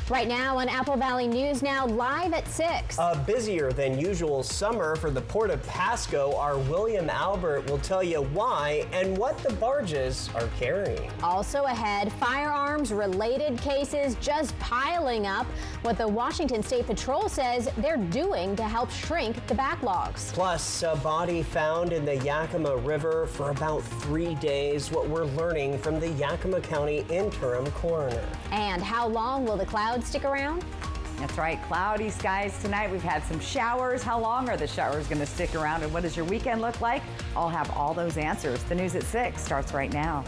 Right now on Apple Valley News Now, live at 6. A busier than usual summer for the Port of Pasco. Our William Albert will tell you why and what the barges are carrying. Also ahead, firearms-related cases just piling up. What the Washington State Patrol says they're doing to help shrink the backlogs. Plus, a body found in the Yakima River for about 3 days. What we're learning from the Yakima County interim coroner. And how long will the clouds stick around? That's right, cloudy skies tonight. We've had some showers. How long are the showers going to stick around, and what does your weekend look like? I'll have all those answers. The news at 6 starts right now.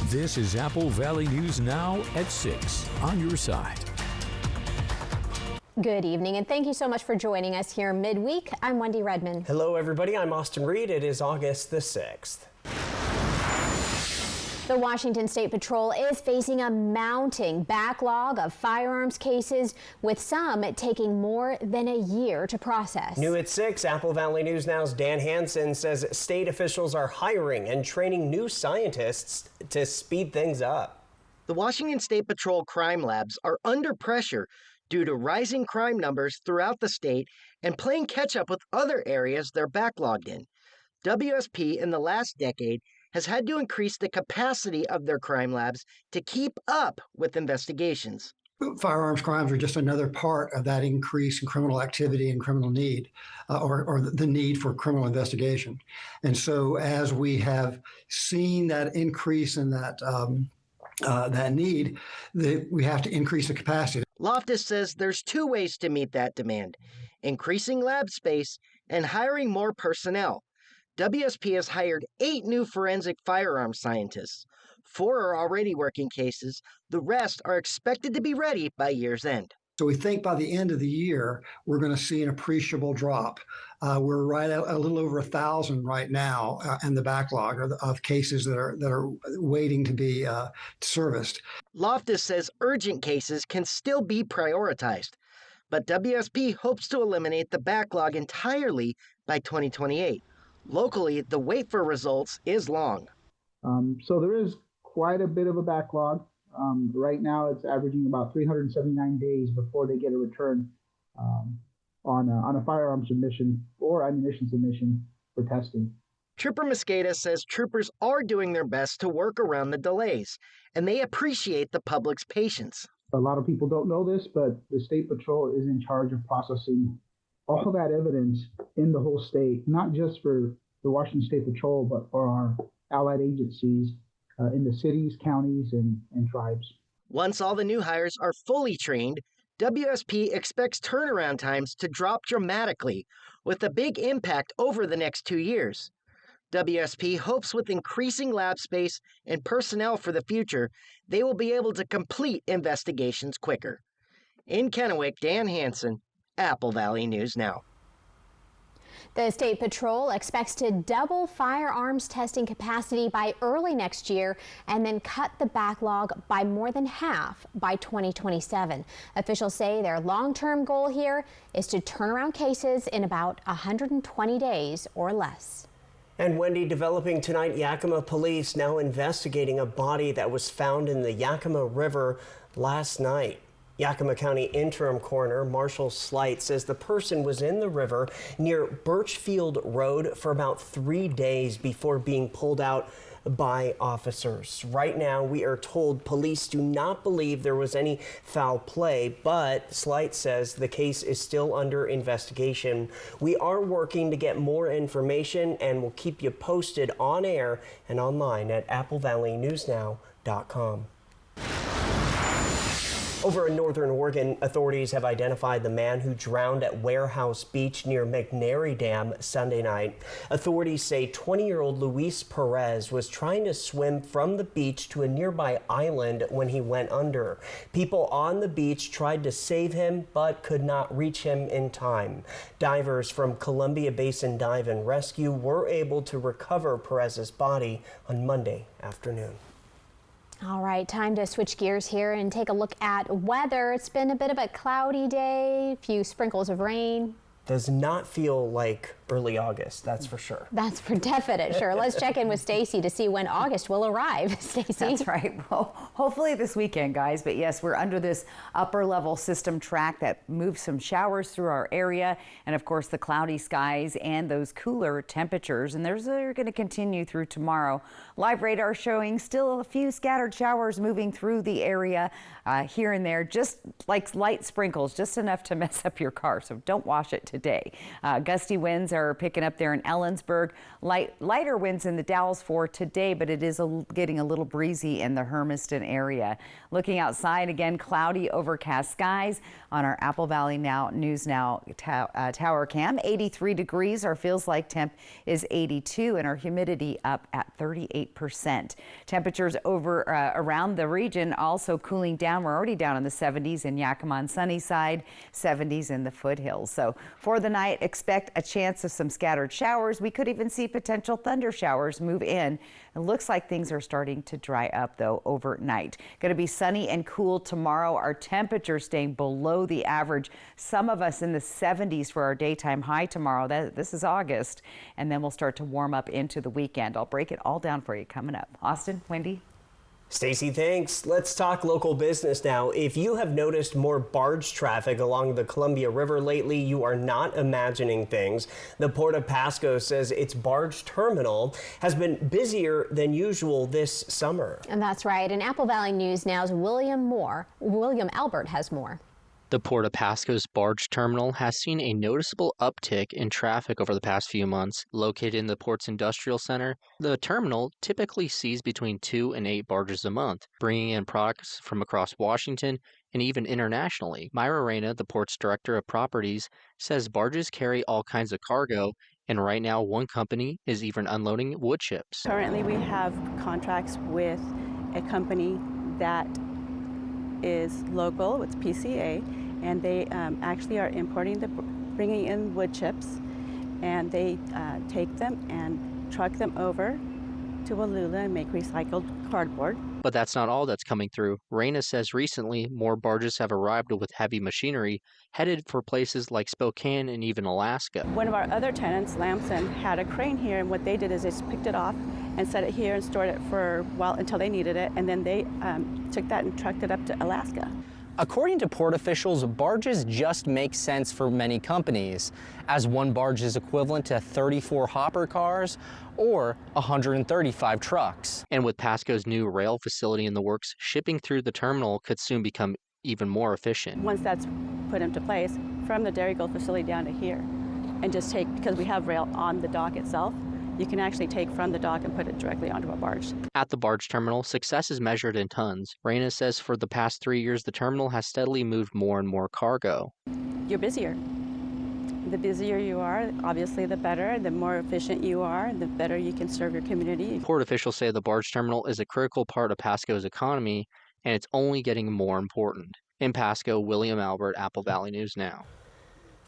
This is Apple Valley News Now at 6 on your side. Good evening, and thank you so much for joining us here midweek. I'm Wendy Redman. Hello, everybody. I'm Austin Reed. It is August the 6th. The Washington State Patrol is facing a mounting backlog of firearms cases, with some taking more than a year to process. New at 6, Apple Valley News Now's Dan Hansen says state officials are hiring and training new scientists to speed things up. The Washington State Patrol crime labs are under pressure due to rising crime numbers throughout the state and playing catch up with other areas they're backlogged in. WSP in the last decade has had to increase the capacity of their crime labs to keep up with investigations. Firearms crimes are just another part of that increase in criminal activity and criminal need, or the need for criminal investigation. And so as we have seen that increase in that need, we have to increase the capacity. Loftus says there's two ways to meet that demand: increasing lab space and hiring more personnel. WSP has hired 8 new forensic firearms scientists. 4 are already working cases. The rest are expected to be ready by year's end. So we think by the end of the year, we're going to see an appreciable drop. We're right at a little over 1,000 right now in the backlog of cases that are waiting to be serviced. Loftus says urgent cases can still be prioritized, but WSP hopes to eliminate the backlog entirely by 2028. Locally, the wait for results is long. So there is quite a bit of a backlog. Right now, it's averaging about 379 days before they get a return on a firearm submission or ammunition submission for testing. Trooper Mosqueda says troopers are doing their best to work around the delays, and they appreciate the public's patience. A lot of people don't know this, but the State Patrol is in charge of processing all that evidence in the whole state, not just for the Washington State Patrol, but for our allied agencies in the cities, counties, and tribes. Once all the new hires are fully trained, WSP expects turnaround times to drop dramatically, with a big impact over the next 2 years. WSP hopes with increasing lab space and personnel for the future, they will be able to complete investigations quicker. In Kennewick, Dan Hansen, Apple Valley News Now. The State Patrol expects to double firearms testing capacity by early next year and then cut the backlog by more than half by 2027. Officials say their long-term goal here is to turn around cases in about 120 days or less. And Wendy, developing tonight, Yakima police now investigating a body that was found in the Yakima River last night. Yakima County interim coroner Marshall Slight says the person was in the river near Birchfield Road for about 3 days before being pulled out by officers. Right now, we are told police do not believe there was any foul play, but Slight says the case is still under investigation. We are working to get more information and will keep you posted on air and online at applevalleynewsnow.com. Over in northern Oregon, authorities have identified the man who drowned at Warehouse Beach near McNary Dam Sunday night. Authorities say 20-year-old Luis Perez was trying to swim from the beach to a nearby island when he went under. People on the beach tried to save him but could not reach him in time. Divers from Columbia Basin Dive and Rescue were able to recover Perez's body on Monday afternoon. All right, time to switch gears here and take a look at weather. It's been a bit of a cloudy day, a few sprinkles of rain. Does not feel like early August, that's for sure. That's for definite, sure. Let's check in with Stacy to see when August will arrive. Stacy. That's right. Well, hopefully this weekend, guys. But yes, we're under this upper level system track that moves some showers through our area. And of course, the cloudy skies and those cooler temperatures. And those are going to continue through tomorrow. Live radar showing still a few scattered showers moving through the area here and there, just like light sprinkles, just enough to mess up your car. So don't wash it today. Gusty winds are picking up there in Ellensburg. Lighter winds in the Dalles for today, but it is getting a little breezy in the Hermiston area. Looking outside again, cloudy, overcast skies on our Apple Valley News Now tower cam. 83 degrees. Our feels like temp is 82, and our humidity up at 38%. Temperatures over around the region also cooling down. We're already down in the 70s in Yakima and Sunnyside, 70s in the foothills. So for the night, expect a chance of some scattered showers. We could even see potential thunder showers move in. It looks like things are starting to dry up, though, overnight. Going to be sunny and cool tomorrow. Our temperature staying below the average. Some of us in the 70s for our daytime high tomorrow. This is August, and then we'll start to warm up into the weekend. I'll break it all down for you coming up. Austin, Wendy. Stacy, thanks. Let's talk local business now. If you have noticed more barge traffic along the Columbia River lately, you are not imagining things. The Port of Pasco says its barge terminal has been busier than usual this summer. And that's right. And Apple Valley News Now's William Albert has more. The Port of Pasco's barge terminal has seen a noticeable uptick in traffic over the past few months. Located in the port's industrial center, the terminal typically sees between 2 and 8 barges a month, bringing in products from across Washington and even internationally. Myra Reyna, the port's director of properties, says barges carry all kinds of cargo, and right now one company is even unloading wood chips. Currently we have contracts with a company that is local, it's PCA, and they actually are bringing in wood chips, and they take them and truck them over to Wallula and make recycled cardboard. But that's not all that's coming through. Reyna says recently more barges have arrived with heavy machinery headed for places like Spokane and even Alaska. One of our other tenants, Lamson, had a crane here, and what they did is they just picked it off and set it here and stored it for a while until they needed it, and then they took that and trucked it up to Alaska. According to port officials, barges just make sense for many companies, as one barge is equivalent to 34 hopper cars or 135 trucks. And with Pasco's new rail facility in the works, shipping through the terminal could soon become even more efficient. Once that's put into place, from the Dairygold facility down to here, and just take, because we have rail on the dock itself, you can actually take from the dock and put it directly onto a barge. At the barge terminal, success is measured in tons. Reyna says for the past 3 years, the terminal has steadily moved more and more cargo. You're busier. The busier you are, obviously the better. The more efficient you are, the better you can serve your community. Port officials say the barge terminal is a critical part of Pasco's economy, and it's only getting more important. In Pasco, William Albert, Apple Valley News Now.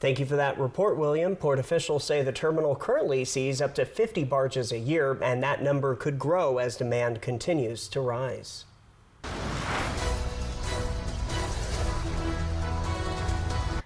Thank you for that report, William. Port officials say the terminal currently sees up to 50 barges a year, and that number could grow as demand continues to rise.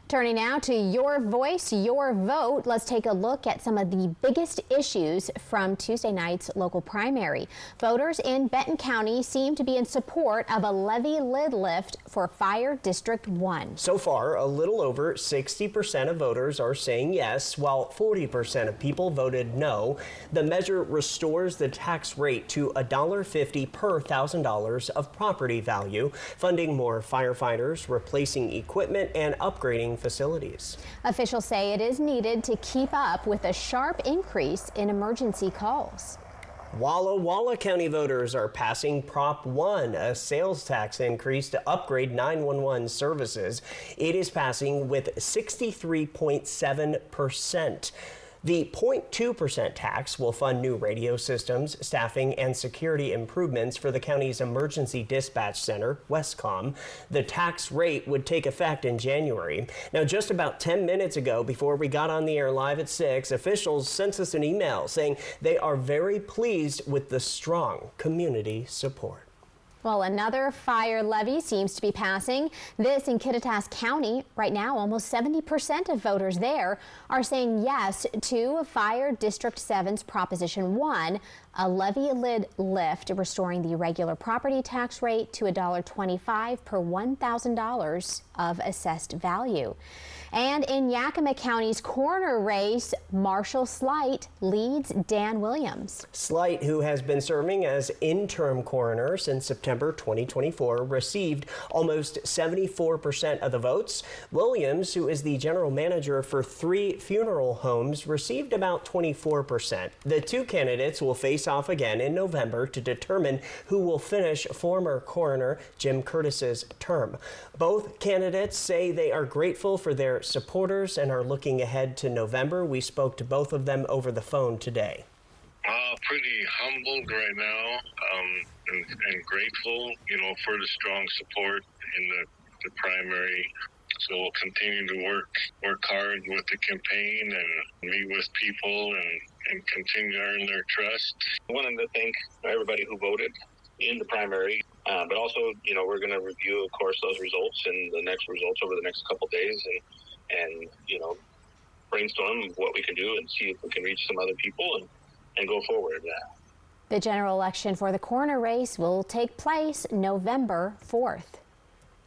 Turning now to Your Voice, Your Vote. Let's take a look at some of the biggest issues from Tuesday night's local primary. Voters in Benton County seem to be in support of a levy lid lift for Fire District 1. So far, a little over 60% of voters are saying yes, while 40% of people voted no. The measure restores the tax rate to $1.50 per $1,000 of property value, funding more firefighters, replacing equipment, and upgrading facilities. Officials say it is needed to keep up with a sharp increase in emergency calls. Walla Walla County voters are passing Prop 1, a sales tax increase to upgrade 911 services. It is passing with 63.7%. The 0.2% tax will fund new radio systems, staffing, and security improvements for the county's emergency dispatch center, Westcom. The tax rate would take effect in January. Now, just about 10 minutes ago, before we got on the air live at 6, officials sent us an email saying they are very pleased with the strong community support. Well, another fire levy seems to be passing. This in Kittitas County. Right now, almost 70% of voters there are saying yes to Fire District 7's Proposition 1, a levy lid lift restoring the regular property tax rate to $1.25 per $1,000 of assessed value. And in Yakima County's coroner race, Marshall Slight leads Dan Williams. Slight, who has been serving as interim coroner since September 2024, received almost 74% of the votes. Williams, who is the general manager for 3 funeral homes, received about 24%. The two candidates will face off again in November to determine who will finish former coroner Jim Curtis's term. Both candidates say they are grateful for their supporters and are looking ahead to November. We spoke to both of them over the phone today. Pretty humbled right now, and grateful, for the strong support in the primary. So we'll continue to work hard with the campaign and meet with people and continue to earn their trust. I wanted to thank everybody who voted in the primary, but also, we're going to review, of course, those results and the next results over the next couple of days and brainstorm what we can do and see if we can reach some other people and go forward. The general election for the coroner race will take place November 4th.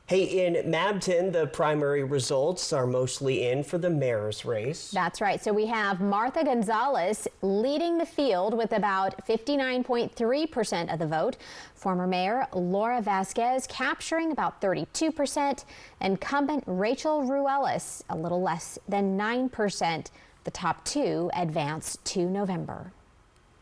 Hey, in Mabton, the primary results are mostly in for the mayor's race. That's right. So we have Martha Gonzalez leading the field with about 59.3% of the vote. Former Mayor Laura Vasquez capturing about 32%. Incumbent Rachel Ruelas a little less than 9%. The top two advance to November.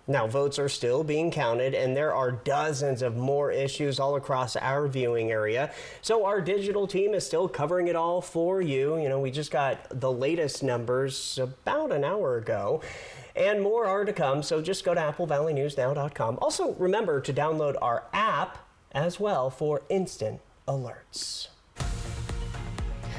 Now, votes are still being counted, and there are dozens of more issues all across our viewing area. So our digital team is still covering it all for you. We just got the latest numbers about an hour ago, and more are to come. So just go to AppleValleyNewsNow.com. Also, remember to download our app as well for instant alerts.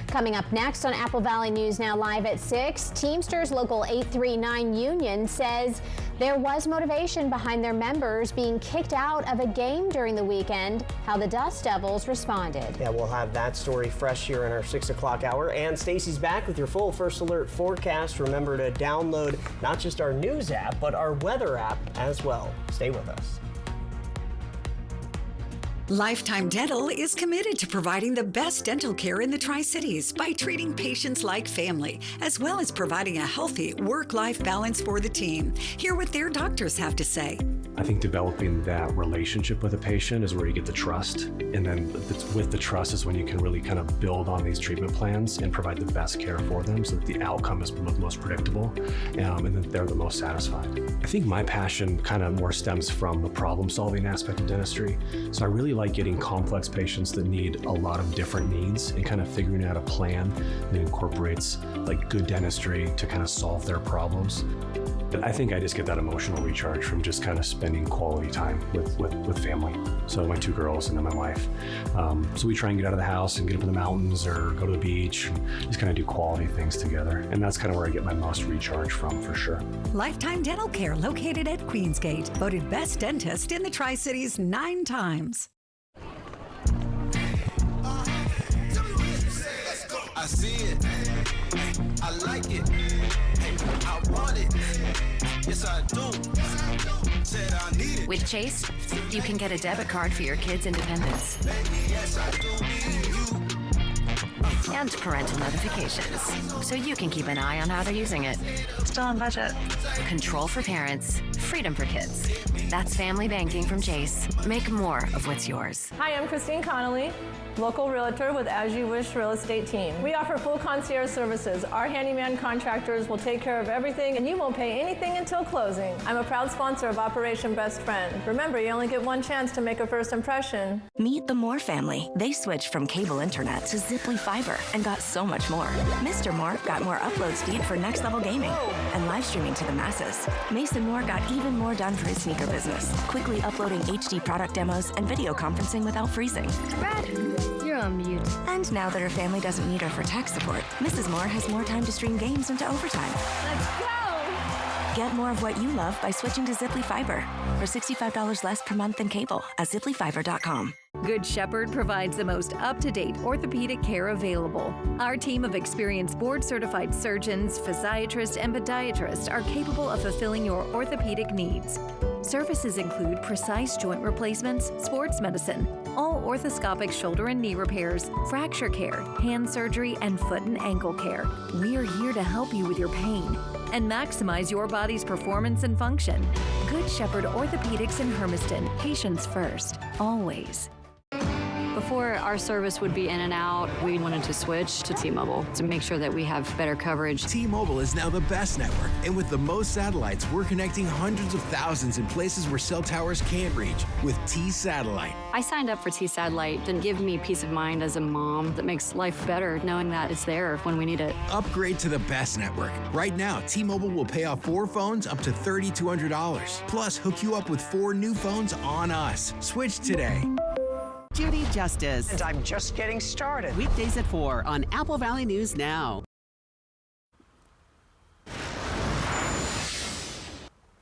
Coming up next on Apple Valley News Now live at 6, Teamsters Local 839 Union says there was motivation behind their members being kicked out of a game during the weekend. How the Dust Devils responded. Yeah, we'll have that story fresh here in our 6 o'clock hour. And Stacy's back with your full First Alert forecast. Remember to download not just our news app, but our weather app as well. Stay with us. Lifetime Dental is committed to providing the best dental care in the Tri-Cities by treating patients like family, as well as providing a healthy work-life balance for the team. Hear what their doctors have to say. I think developing that relationship with a patient is where you get the trust. And then with the trust is when you can really kind of build on these treatment plans and provide the best care for them so that the outcome is most predictable and that they're the most satisfied. I think my passion kind of more stems from the problem-solving aspect of dentistry. So I really like getting complex patients that need a lot of different needs and kind of figuring out a plan that incorporates like good dentistry to kind of solve their problems. But I think I just get that emotional recharge from just kind of spending quality time with family. So my 2 girls and then my wife. So we try and get out of the house and get up in the mountains or go to the beach and just kind of do quality things together. And that's kind of where I get my most recharge from, for sure. Lifetime Dental Care, located at Queensgate, voted best dentist in the Tri-Cities 9 times. I see it, I like it, I want it, yes I do, said I need it. With Chase, you can get a debit card for your kids' independence. Yes I do need you. And parental notifications, so you can keep an eye on how they're using it. Still on budget. Control for parents, freedom for kids. That's family banking from Chase. Make more of what's yours. Hi, I'm Christine Connolly, local realtor with As You Wish Real Estate Team. We offer full concierge services. Our handyman contractors will take care of everything, and you won't pay anything until closing. I'm a proud sponsor of Operation Best Friend. Remember, you only get one chance to make a first impression. Meet the Moore family. They switched from cable internet to Ziply Fiber and got so much more. Mr. Moore got more upload speed for next level gaming and live streaming to the masses. Mason Moore got even more done for his sneaker business, quickly uploading HD product demos and video conferencing without freezing. Brad, you're on mute. And now that her family doesn't need her for tech support, Mrs. Moore has more time to stream games into overtime. Let's go! Get more of what you love by switching to Ziply Fiber for $65 less per month than cable at ziplyfiber.com. Good Shepherd provides the most up-to-date orthopedic care available. Our team of experienced board-certified surgeons, physiatrists, and podiatrists are capable of fulfilling your orthopedic needs. Services include precise joint replacements, sports medicine, all orthoscopic shoulder and knee repairs, fracture care, hand surgery, and foot and ankle care. We're here to help you with your pain and maximize your body's performance and function. Good Shepherd Orthopedics in Hermiston. Patients first, always. Before our service would be in and out, we wanted to switch to T-Mobile to make sure that we have better coverage. T-Mobile is now the best network, and with the most satellites, we're connecting hundreds of thousands in places where cell towers can't reach with T-Satellite. I signed up for T-Satellite to give me peace of mind as a mom that makes life better knowing that it's there when we need it. Upgrade to the best network. Right now, T-Mobile will pay off 4 phones up to $3,200. Plus, hook you up with 4 new phones on us. Switch today. Judy Justice. And I'm just getting started. Weekdays at 4 on Apple Valley News Now.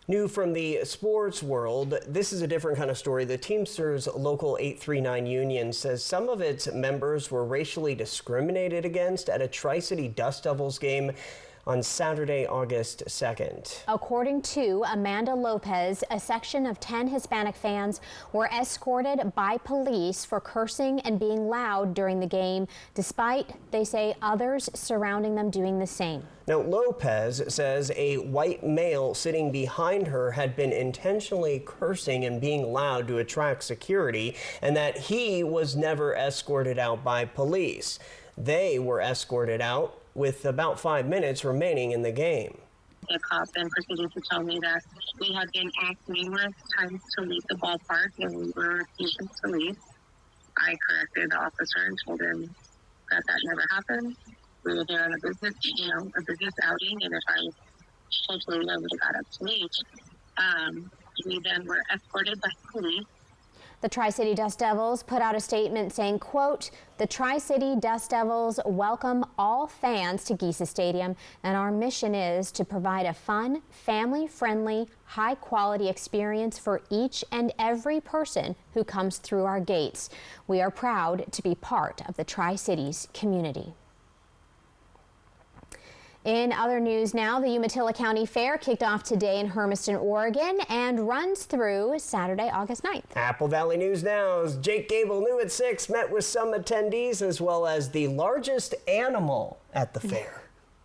New from the sports world, this is a different kind of story. The Teamsters Local 839 union says some of its members were racially discriminated against at a Tri-City Dust Devils game on Saturday, August 2nd. According to Amanda Lopez, a section of 10 Hispanic fans were escorted by police for cursing and being loud during the game, despite, they say, others surrounding them doing the same. Now, Lopez says a white male sitting behind her had been intentionally cursing and being loud to attract security, and that he was never escorted out by police. They were escorted out with about 5 minutes remaining in the game. The cop then proceeded to tell me that we had been asked numerous times to leave the ballpark and we were refusing to leave. I corrected the officer and told him that never happened. We were there on a business, a business outing, and if I told you I would have got up to leave. We then were escorted by police. The Tri-City Dust Devils put out a statement saying, quote, "The Tri-City Dust Devils welcome all fans to Giesa Stadium, and our mission is to provide a fun, family-friendly, high-quality experience for each and every person who comes through our gates. We are proud to be part of the Tri-Cities community." In other news now, the Umatilla County Fair kicked off today in Hermiston, Oregon, and runs through Saturday, August 9th. Apple Valley News Now's Jake Gable, new at 6, met with some attendees as well as the largest animal at the fair.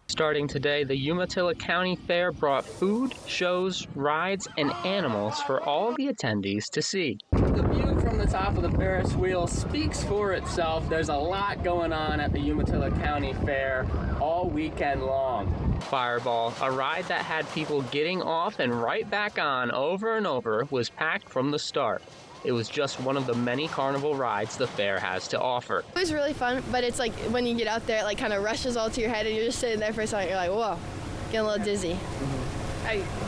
Starting today, the Umatilla County Fair brought food, shows, rides, and animals for all the attendees to see. The view from the top of the Ferris wheel speaks for itself. There's a lot going on at the Umatilla County Fair all weekend long. Fireball, a ride that had people getting off and right back on over and over, was packed from the start. It was just one of the many carnival rides the fair has to offer. It was really fun, but it's like when you get out there, it like kind of rushes all to your head and you're just sitting there for a second, you're like, whoa, getting a little dizzy.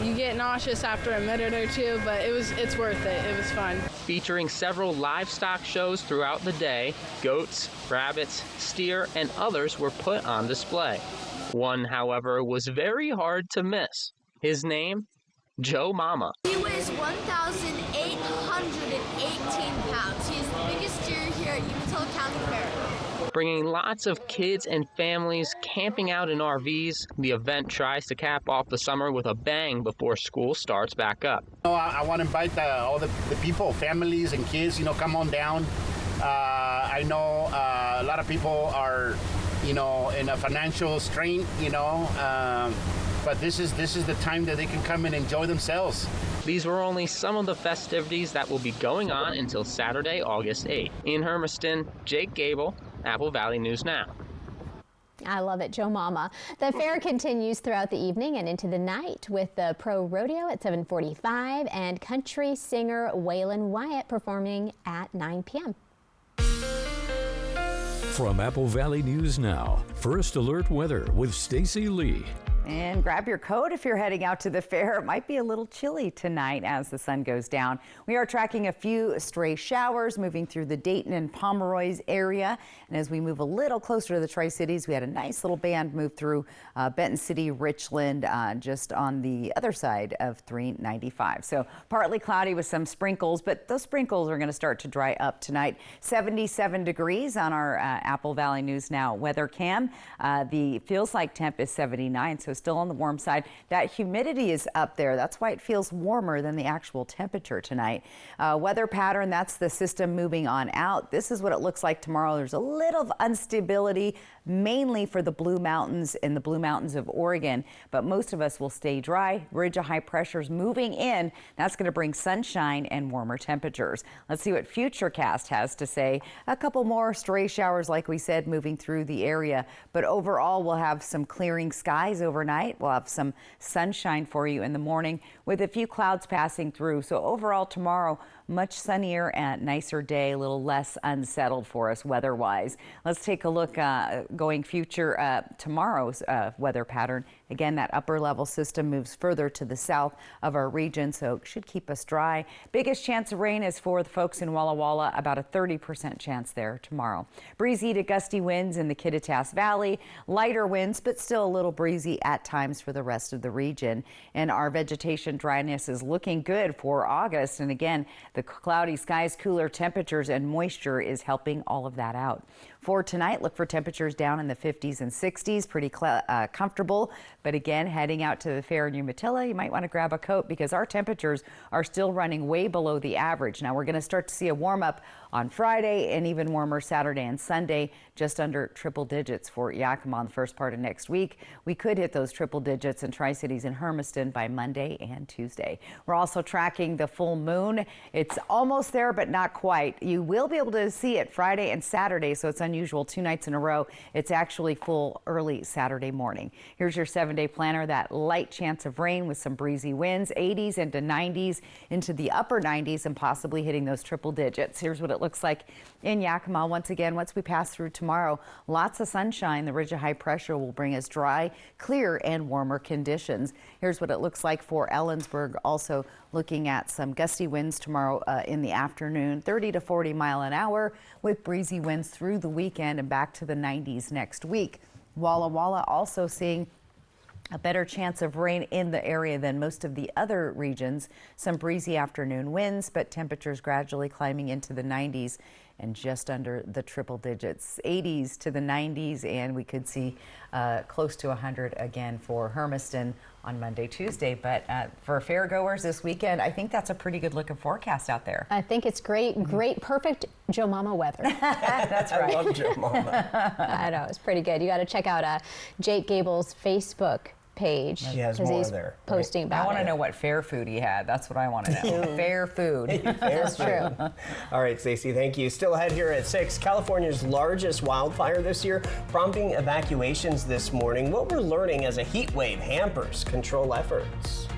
You get nauseous after a minute or two, but it's worth it. It was fun. Featuring several livestock shows throughout the day, goats, rabbits, steer, and others were put on display. One, however, was very hard to miss. His name? Joe Mama. He weighs 1,818 pounds. He is the biggest steer here at Umatilla County Fair. Bringing lots of kids and families camping out in RVs, the event tries to cap off the summer with a bang before school starts back up. I want to invite all the people, families and kids, come on down. I know a lot of people are, in a financial strain, but this is the time that they can come and enjoy themselves. These were only some of the festivities that will be going on until Saturday, August 8th. In Hermiston, Jake Gable, Apple Valley News Now. I love it, Joe Mama. The fair continues throughout the evening and into the night with the Pro Rodeo at 7:45 and country singer Waylon Wyatt performing at 9 p.m. From Apple Valley News Now, First Alert Weather with Stacy Lee. And grab your coat if you're heading out to the fair. It might be a little chilly tonight as the sun goes down. We are tracking a few stray showers moving through the Dayton and Pomeroy area. And as we move a little closer to the Tri-Cities, we had a nice little band move through Benton City, Richland, just on the other side of 395. So partly cloudy with some sprinkles, but those sprinkles are going to start to dry up tonight. 77 degrees on our Apple Valley News Now weather cam. The feels like temp is 79, so still on the warm side. That humidity is up there. That's why it feels warmer than the actual temperature tonight. Weather pattern, that's the system moving on out. This is what it looks like tomorrow. There's a little instability, mainly for the Blue Mountains and the Blue Mountains of Oregon, but most of us will stay dry. Ridge of high pressure is moving in. That's going to bring sunshine and warmer temperatures. Let's see what Futurecast has to say. A couple more stray showers, like we said, moving through the area, but overall we'll have some clearing skies overnight. We'll have some sunshine for you in the morning with a few clouds passing through. So overall tomorrow, much sunnier and nicer day, a little less unsettled for us weather-wise. Let's take a look going future tomorrow's weather pattern. Again, that upper level system moves further to the south of our region, so it should keep us dry. Biggest chance of rain is for the folks in Walla Walla, about a 30% chance there tomorrow. Breezy to gusty winds in the Kittitas Valley, lighter winds, but still a little breezy at times for the rest of the region. And our vegetation dryness is looking good for August. And again, the cloudy skies, cooler temperatures, and moisture is helping all of that out. For tonight, look for temperatures down in the 50s and 60s, pretty comfortable. But again, heading out to the fair in Umatilla, you might want to grab a coat because our temperatures are still running way below the average. Now, we're going to start to see a warm up on Friday and even warmer Saturday and Sunday, just under triple digits for Yakima on the first part of next week. We could hit those triple digits in Tri-Cities and Hermiston by Monday and Tuesday. We're also tracking the full moon. It's almost there, but not quite. You will be able to see it Friday and Saturday, so it's unusual 2 nights in a row. It's actually full early Saturday morning. Here's your 7-day planner. That light chance of rain with some breezy winds, 80s into 90s, into the upper 90s, and possibly hitting those triple digits. Here's what it looks like in Yakima. Once again, once we pass through tomorrow, lots of sunshine. The ridge of high pressure will bring us dry, clear, and warmer conditions. Here's what it looks like for Ellensburg. Also looking at some gusty winds tomorrow in the afternoon, 30 to 40 mile an hour with breezy winds through the weekend and back to the 90s next week. Walla Walla also seeing a better chance of rain in the area than most of the other regions. Some breezy afternoon winds, but temperatures gradually climbing into the 90s and just under the triple digits, 80s to the 90s, and we could see close to 100 again for Hermiston on Monday, Tuesday. But for fairgoers this weekend, I think that's a pretty good looking forecast out there. I think it's great, perfect Joe Mama weather. That's right. I love Joe Mama. I know, it's pretty good. You got to check out Jake Gable's Facebook page. He has more there. Posting about it. I want to know what fair food he had. That's what I want to know. Fair food. That's true. All right, Stacey, thank you. Still ahead here at 6. California's largest wildfire this year, prompting evacuations this morning. What we're learning as a heat wave hampers control efforts.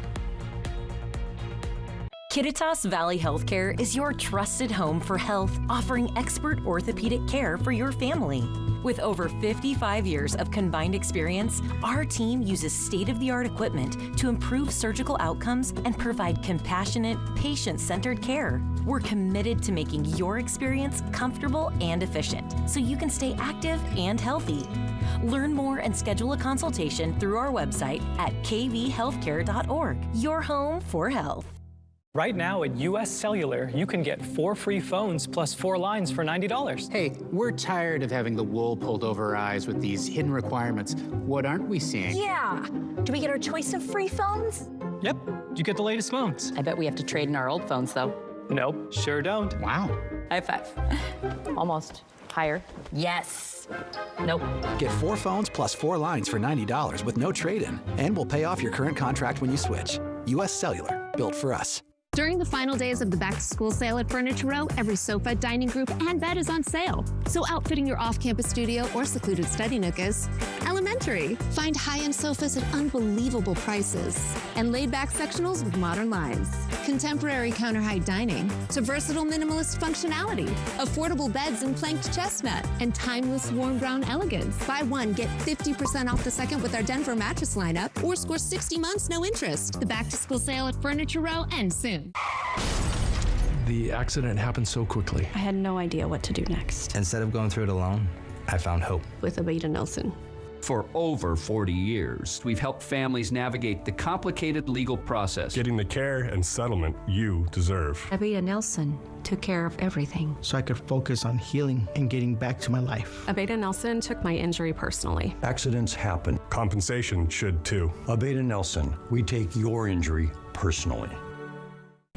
Kittitas Valley Healthcare is your trusted home for health, offering expert orthopedic care for your family. With over 55 years of combined experience, our team uses state-of-the-art equipment to improve surgical outcomes and provide compassionate, patient-centered care. We're committed to making your experience comfortable and efficient so you can stay active and healthy. Learn more and schedule a consultation through our website at kvhealthcare.org. Your home for health. Right now at US Cellular, you can get 4 free phones plus 4 lines for $90. Hey, we're tired of having the wool pulled over our eyes with these hidden requirements. What aren't we seeing? Yeah. Do we get our choice of free phones? Yep, you get the latest phones. I bet we have to trade in our old phones, though. Nope, sure don't. Wow. High five. Almost. Higher. Yes. Nope. Get 4 phones plus 4 lines for $90 with no trade-in. And we'll pay off your current contract when you switch. US Cellular, built for us. During the final days of the back-to-school sale at Furniture Row, every sofa, dining group, and bed is on sale. So outfitting your off-campus studio or secluded study nook is elementary. Find high-end sofas at unbelievable prices and laid-back sectionals with modern lines. Contemporary counter-height dining to versatile minimalist functionality. Affordable beds in planked chestnut and timeless warm brown elegance. Buy one, get 50% off the second with our Denver mattress lineup or score 60 months, no interest. The back-to-school sale at Furniture Row ends soon. The accident happened so quickly. I had no idea what to do next. Instead of going through it alone, I found hope. With Abita Nelson. For over 40 years, we've helped families navigate the complicated legal process. Getting the care and settlement you deserve. Abita Nelson took care of everything. So I could focus on healing and getting back to my life. Abita Nelson took my injury personally. Accidents happen. Compensation should too. Abita Nelson, we take your injury personally.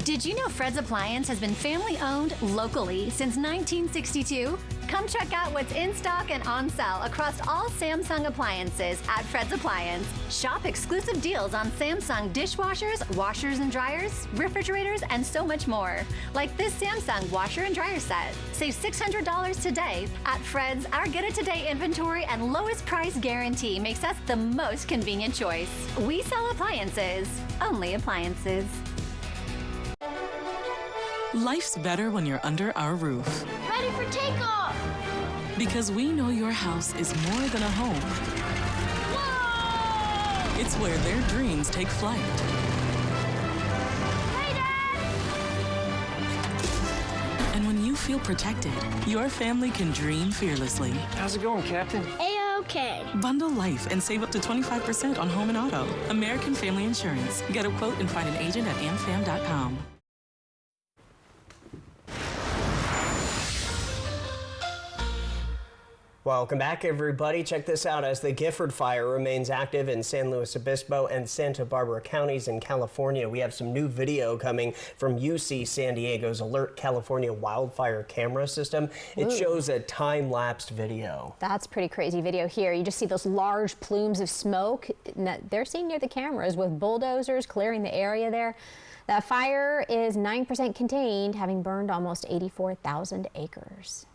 Did you know Fred's Appliance has been family-owned locally since 1962? Come check out what's in stock and on sale across all Samsung appliances at Fred's Appliance. Shop exclusive deals on Samsung dishwashers, washers and dryers, refrigerators, and so much more. Like this Samsung washer and dryer set. Save $600 today. At Fred's, our get-it-today inventory and lowest price guarantee makes us the most convenient choice. We sell appliances, only appliances. Life's better when you're under our roof. Ready for takeoff! Because we know your house is more than a home. Whoa! It's where their dreams take flight. Hey, Dad! And when you feel protected, your family can dream fearlessly. How's it going, Captain? A-OK. Bundle life and save up to 25% on home and auto. American Family Insurance. Get a quote and find an agent at amfam.com. Welcome back, everybody. Check this out. As the Gifford Fire remains active in San Luis Obispo and Santa Barbara counties in California, we have some new video coming from UC San Diego's Alert California wildfire camera system. It shows a time-lapsed video. That's pretty crazy video here. You just see those large plumes of smoke. They're seen near the cameras with bulldozers clearing the area there. The fire is 9% contained, having burned almost 84,000 acres.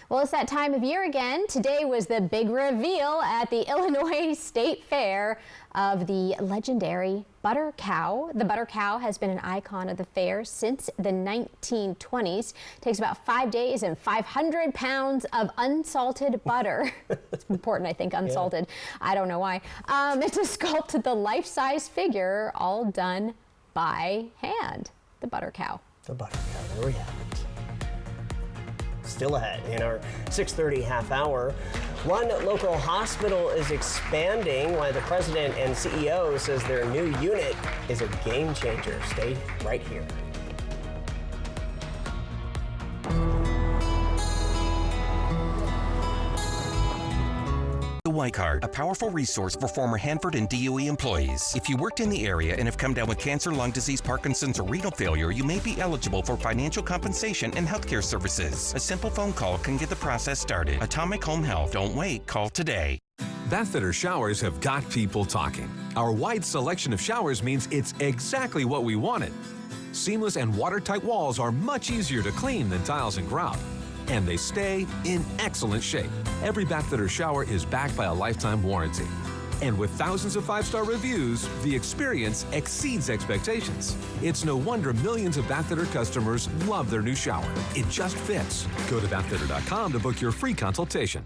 Well, it's that time of year again. Today was the big reveal at the Illinois State Fair of the legendary butter cow. The butter cow has been an icon of the fair since the 1920s. It takes about 5 days and 500 pounds of unsalted butter. It's important, I think, unsalted. Yeah. I don't know why. It's a sculpted the life-size figure, all done by hand. The butter cow. The butter cow. There we have it. Still ahead in our 6:30 half hour. One local hospital is expanding while the president and CEO says their new unit is a game changer. Stay right here. The Y Card, a powerful resource for former Hanford and DOE employees. If you worked in the area and have come down with cancer, lung disease, Parkinson's, or renal failure, you may be eligible for financial compensation and healthcare services. A simple phone call can get the process started. Atomic Home Health. Don't wait. Call today. Bathfitter showers have got people talking. Our wide selection of showers means it's exactly what we wanted. Seamless and watertight walls are much easier to clean than tiles and grout. And they stay in excellent shape. Every Bathfitter shower is backed by a lifetime warranty. And with thousands of five-star reviews, the experience exceeds expectations. It's no wonder millions of Bathfitter customers love their new shower. It just fits. Go to bathfitter.com to book your free consultation.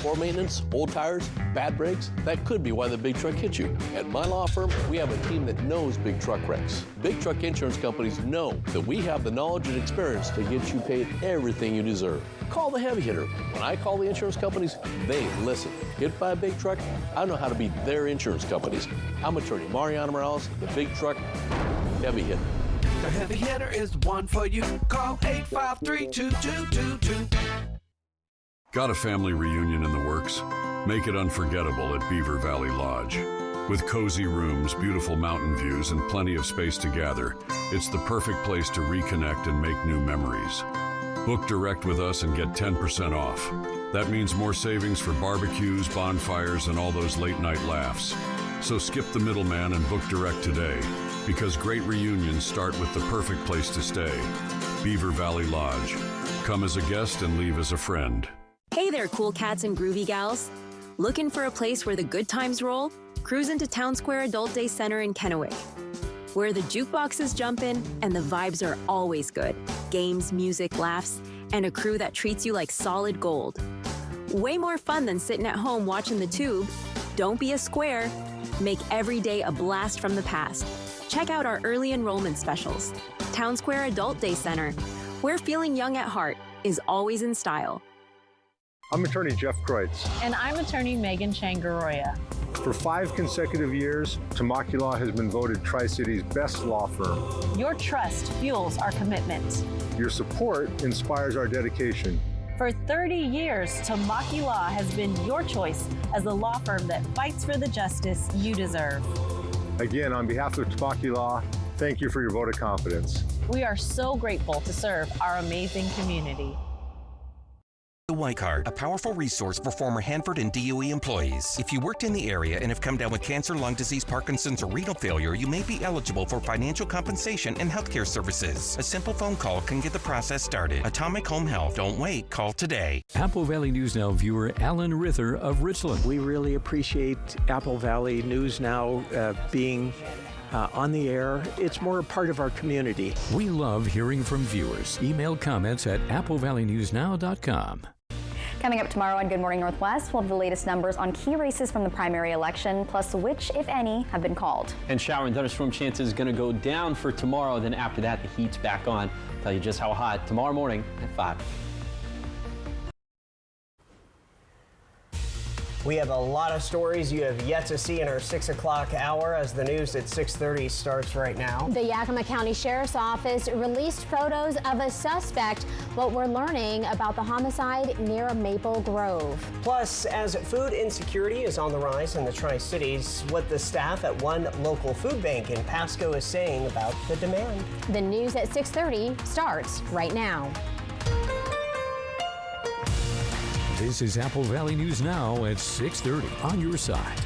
Poor maintenance, old tires, bad brakes, that could be why the big truck hit you. At my law firm, we have a team that knows big truck wrecks. Big truck insurance companies know that we have the knowledge and experience to get you paid everything you deserve. Call the heavy hitter. When I call the insurance companies, they listen. Hit by a big truck, I know how to be their insurance companies. I'm attorney Mariano Morales, the big truck heavy hitter. The heavy hitter is the one for you. Call 853-2222. Got a family reunion in the works? Make it unforgettable at Beaver Valley Lodge. With cozy rooms, beautiful mountain views, and plenty of space to gather, it's the perfect place to reconnect and make new memories. Book direct with us and get 10% off. That means more savings for barbecues, bonfires, and all those late-night laughs. So skip the middleman and book direct today, because great reunions start with the perfect place to stay. Beaver Valley Lodge. Come as a guest and leave as a friend. Hey there, cool cats and groovy gals. Looking for a place where the good times roll? Cruise into Town Square Adult Day Center in Kennewick, where the jukebox is jumping and the vibes are always good. Games, music, laughs, and a crew that treats you like solid gold. Way more fun than sitting at home watching the tube. Don't be a square. Make every day a blast from the past. Check out our early enrollment specials. Town Square Adult Day Center, where feeling young at heart is always in style. I'm attorney Jeff Kreutz. And I'm attorney Megan Changaroya. For 5 consecutive years, Tamaki Law has been voted Tri-City's best law firm. Your trust fuels our commitment. Your support inspires our dedication. For 30 years, Tamaki Law has been your choice as the law firm that fights for the justice you deserve. Again, on behalf of Tamaki Law, thank you for your vote of confidence. We are so grateful to serve our amazing community. The White Card, a powerful resource for former Hanford and DOE employees. If you worked in the area and have come down with cancer, lung disease, Parkinson's, or renal failure, you may be eligible for financial compensation and healthcare services. A simple phone call can get the process started. Atomic Home Health. Don't wait. Call today. Apple Valley News Now viewer Alan Rither of Richland. We really appreciate Apple Valley News Now being on the air. It's more a part of our community. We love hearing from viewers. Email comments at applevalleynewsnow.com. Coming up tomorrow on Good Morning Northwest, we'll have the latest numbers on key races from the primary election, plus which, if any, have been called. And shower and thunderstorm chances going to go down for tomorrow. Then after that, the heat's back on. I'll tell you just how hot tomorrow morning at 5. We have a lot of stories you have yet to see in our 6 o'clock hour as the news at 6:30 starts right now. The Yakima County Sheriff's Office released photos of a suspect, but we're learning about the homicide near Maple Grove. Plus, as food insecurity is on the rise in the Tri-Cities, what the staff at one local food bank in Pasco is saying about the demand. The news at 6:30 starts right now. This is Apple Valley News Now at 6:30 on your side.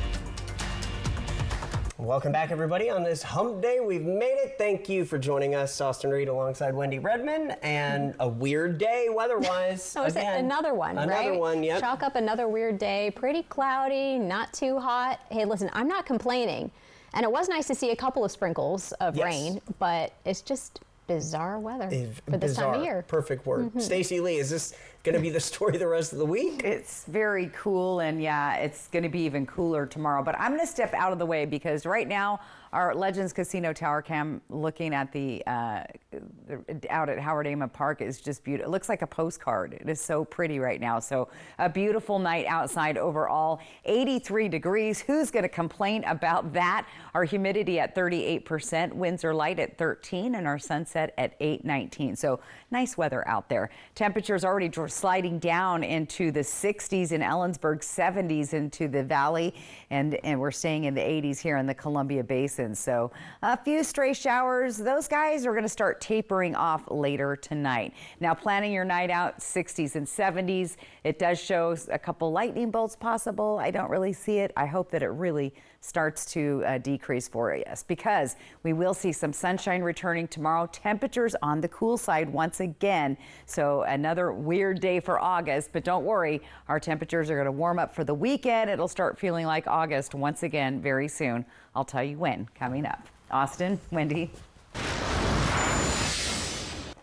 Welcome back, everybody. On this hump day, we've made it. Thank you for joining us. Austin Reed alongside Wendy Redman, and a weird day weather-wise. Another one, right? Another one, yep. Chalk up another weird day. Pretty cloudy, not too hot. Hey, listen, I'm not complaining. And it was nice to see a couple of sprinkles of rain, but it's just bizarre weather for this time of year. Perfect word. Stacey Lee, is this going to be the story the rest of the week? It's very cool, and yeah, it's going to be even cooler tomorrow. But I'm going to step out of the way because right now our Legends Casino Tower Cam looking at the out at Howard Ama Park is just beautiful. It looks like a postcard. It is so pretty right now. So a beautiful night outside overall. 83 degrees. Who's going to complain about that? Our humidity at 38%, winds are light at 13, and our sunset at 8:19. So nice weather out there. Temperatures already sliding down into the 60s in Ellensburg, 70s into the valley, and we're staying in the 80s here in the Columbia Basin. So a few stray showers. Those guys are going to start tapering off later tonight. Now planning your night out, 60s and 70s. It does show a couple lightning bolts possible. I don't really see it. I hope that it really starts to decrease for us because we will see some sunshine returning tomorrow. Temperatures on the cool side once again. So another weird day for August, but don't worry, our temperatures are going to warm up for the weekend. It'll start feeling like August once again very soon. I'll tell you when coming up. Austin, Wendy.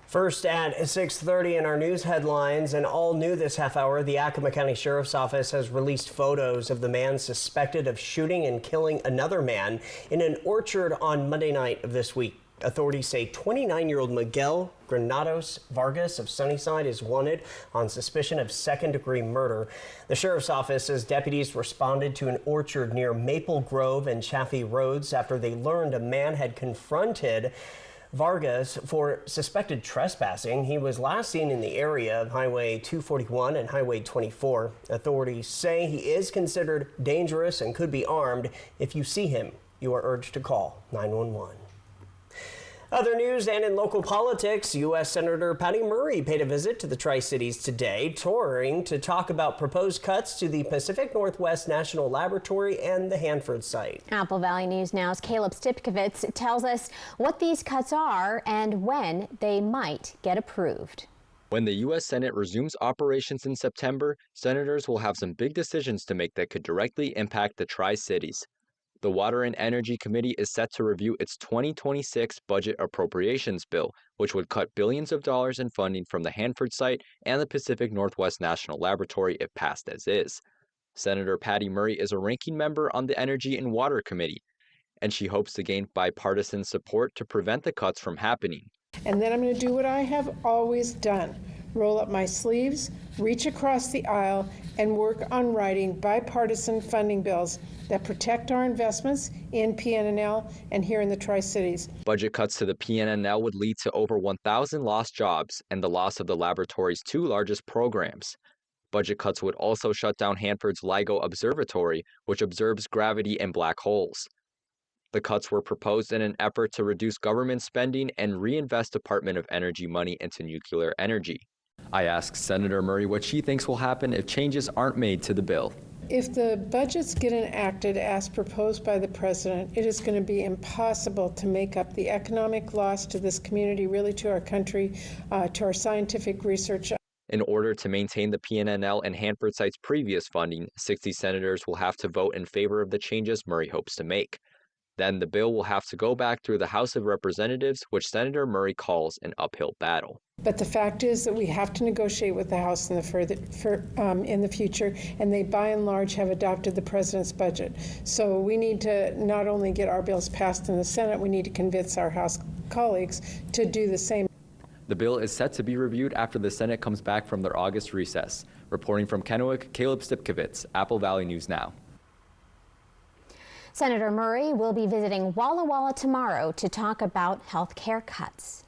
First at 6:30 in our news headlines, and all new this half hour, the Yakima County Sheriff's Office has released photos of the man suspected of shooting and killing another man in an orchard on Monday night of this week. Authorities say 29-year-old Miguel Granados Vargas of Sunnyside is wanted on suspicion of second-degree murder. The Sheriff's Office says deputies responded to an orchard near Maple Grove and Chaffee Roads after they learned a man had confronted Vargas for suspected trespassing. He was last seen in the area of Highway 241 and Highway 24. Authorities say he is considered dangerous and could be armed. If you see him, you are urged to call 911. Other news and in local politics, U.S. Senator Patty Murray paid a visit to the Tri-Cities today, touring to talk about proposed cuts to the Pacific Northwest National Laboratory and the Hanford site. Apple Valley News Now's Caleb Stipkovitz tells us what these cuts are and when they might get approved. When the U.S. Senate resumes operations in September, senators will have some big decisions to make that could directly impact the Tri-Cities. The Water and Energy Committee is set to review its 2026 budget appropriations bill, which would cut billions of dollars in funding from the Hanford site and the Pacific Northwest National Laboratory if passed as is. Senator Patty Murray is a ranking member on the Energy and Water Committee, and she hopes to gain bipartisan support to prevent the cuts from happening. And then I'm going to do what I have always done. Roll up my sleeves, reach across the aisle, and work on writing bipartisan funding bills that protect our investments in PNNL and here in the Tri-Cities. Budget cuts to the PNNL would lead to over 1,000 lost jobs and the loss of the laboratory's two largest programs. Budget cuts would also shut down Hanford's LIGO Observatory, which observes gravity and black holes. The cuts were proposed in an effort to reduce government spending and reinvest Department of Energy money into nuclear energy. I asked Senator Murray what she thinks will happen if changes aren't made to the bill. If the budgets get enacted as proposed by the president, it is going to be impossible to make up the economic loss to this community, really to our country, to our scientific research. In order to maintain the PNNL and Hanford site's previous funding, 60 senators will have to vote in favor of the changes Murray hopes to make. Then the bill will have to go back through the House of Representatives, which Senator Murray calls an uphill battle. But the fact is that we have to negotiate with the House in the future, and they by and large have adopted the president's budget. So we need to not only get our bills passed in the Senate, we need to convince our House colleagues to do the same. The bill is set to be reviewed after the Senate comes back from their August recess. Reporting from Kennewick, Caleb Stipkovitz, Apple Valley News Now. Senator Murray will be visiting Walla Walla tomorrow to talk about health care cuts.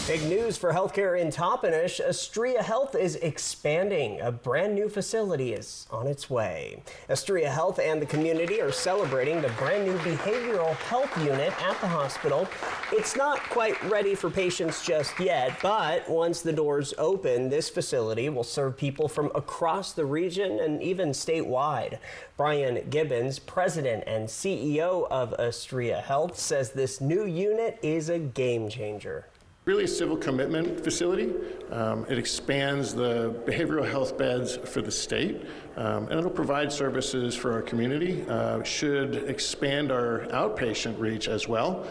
Big news for healthcare in Toppenish. Astria Health is expanding. A brand new facility is on its way. Astria Health and the community are celebrating the brand new behavioral health unit at the hospital. It's not quite ready for patients just yet, but once the doors open, this facility will serve people from across the region and even statewide. Brian Gibbons, president and CEO of Astria Health, says this new unit is a game changer. Really a civil commitment facility. It expands the behavioral health beds for the state, and it'll provide services for our community. Should expand our outpatient reach as well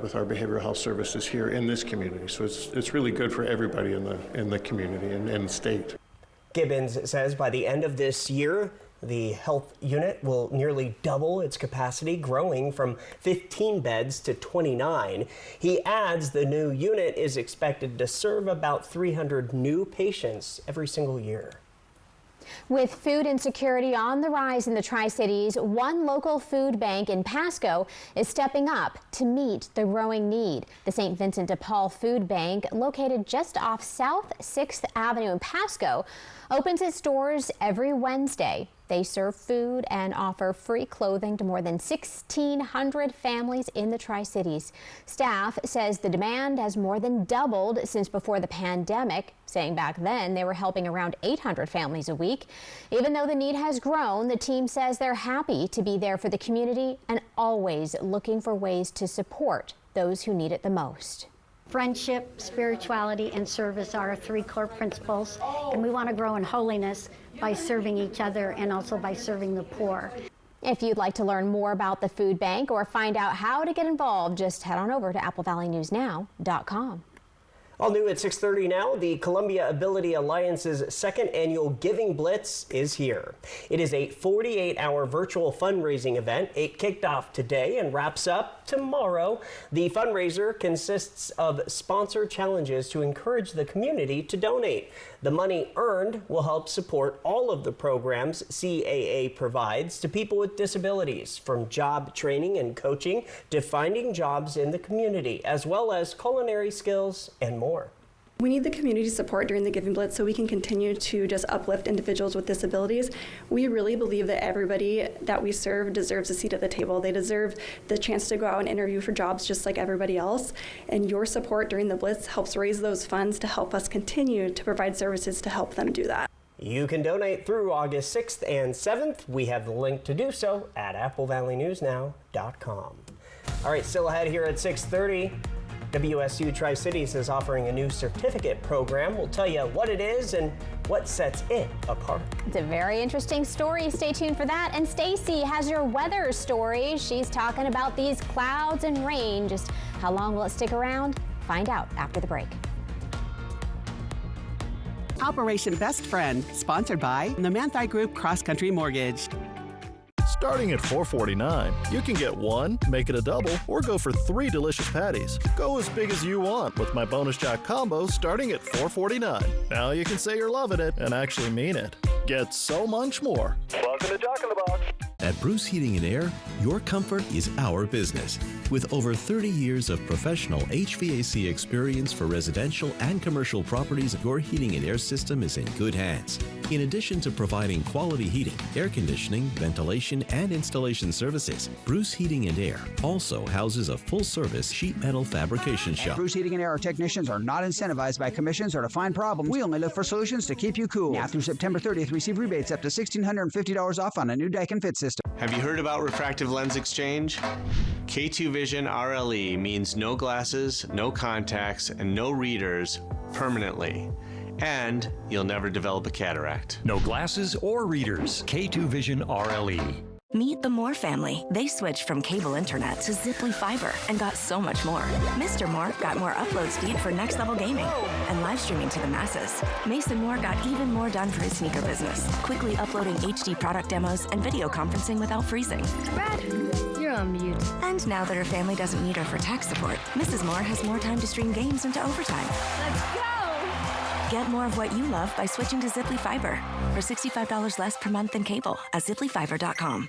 with our behavioral health services here in this community. So it's really good for everybody in the community and in the state. Gibbons says by the end of this year, the health unit will nearly double its capacity, growing from 15 beds to 29. He adds the new unit is expected to serve about 300 new patients every single year. With food insecurity on the rise in the Tri-Cities, one local food bank in Pasco is stepping up to meet the growing need. The St. Vincent de Paul Food Bank, located just off South 6th Avenue in Pasco, opens its doors every Wednesday. They serve food and offer free clothing to more than 1,600 families in the Tri-Cities. Staff says the demand has more than doubled since before the pandemic, saying back then they were helping around 800 families a week. Even though the need has grown, the team says they're happy to be there for the community and always looking for ways to support those who need it the most. Friendship, spirituality, and service are our three core principles, and we want to grow in holiness by serving each other and also by serving the poor. If you'd like to learn more about the food bank or find out how to get involved, just head on over to applevalleynewsnow.com. All new at 6:30 now, the Columbia Ability Alliance's second annual Giving Blitz is here. It is a 48-hour virtual fundraising event. It kicked off today and wraps up tomorrow. The fundraiser consists of sponsor challenges to encourage the community to donate. The money earned will help support all of the programs CAA provides to people with disabilities, from job training and coaching to finding jobs in the community, as well as culinary skills and more. We need the community support during the Giving Blitz so we can continue to just uplift individuals with disabilities. We really believe that everybody that we serve deserves a seat at the table. They deserve the chance to go out and interview for jobs just like everybody else. And your support during the Blitz helps raise those funds to help us continue to provide services to help them do that. You can donate through August 6th and 7th. We have the link to do so at applevalleynewsnow.com. All right, still ahead here at 6:30. WSU Tri-Cities is offering a new certificate program. We'll tell you what it is and what sets it apart. It's a very interesting story. Stay tuned for that. And Stacy has your weather story. She's talking about these clouds and rain. Just how long will it stick around? Find out after the break. Operation Best Friend, sponsored by the Manthei Group Cross Country Mortgage. Starting at $4.49, you can get one, make it a double, or go for 3 delicious patties. Go as big as you want with my Bonus Jack combo starting at $4.49. Now you can say you're loving it and actually mean it. Get so much more. Welcome to Jack in the Box. At Bruce Heating and Air, your comfort is our business. With over 30 years of professional HVAC experience for residential and commercial properties, your heating and air system is in good hands. In addition to providing quality heating, air conditioning, ventilation, and installation services, Bruce Heating and Air also houses a full-service sheet metal fabrication shop. At Bruce Heating and Air, our technicians are not incentivized by commissions or to find problems. We only look for solutions to keep you cool. Now through September 30th, receive rebates up to $1,650 off on a new Daikin Fit system. Have you heard about refractive lens exchange? K2 Vision RLE means no glasses, no contacts, and no readers permanently. And you'll never develop a cataract. No glasses or readers. K2 Vision RLE. Meet the Moore family. They switched from cable internet to Ziply Fiber and got so much more. Mr. Moore got more upload speed for next level gaming and live streaming to the masses. Mason Moore got even more done for his sneaker business, quickly uploading HD product demos and video conferencing without freezing. Brad, you're on mute. And now that her family doesn't need her for tech support, Mrs. Moore has more time to stream games into overtime. Let's go! Get more of what you love by switching to Ziply Fiber for $65 less per month than cable at ziplyfiber.com.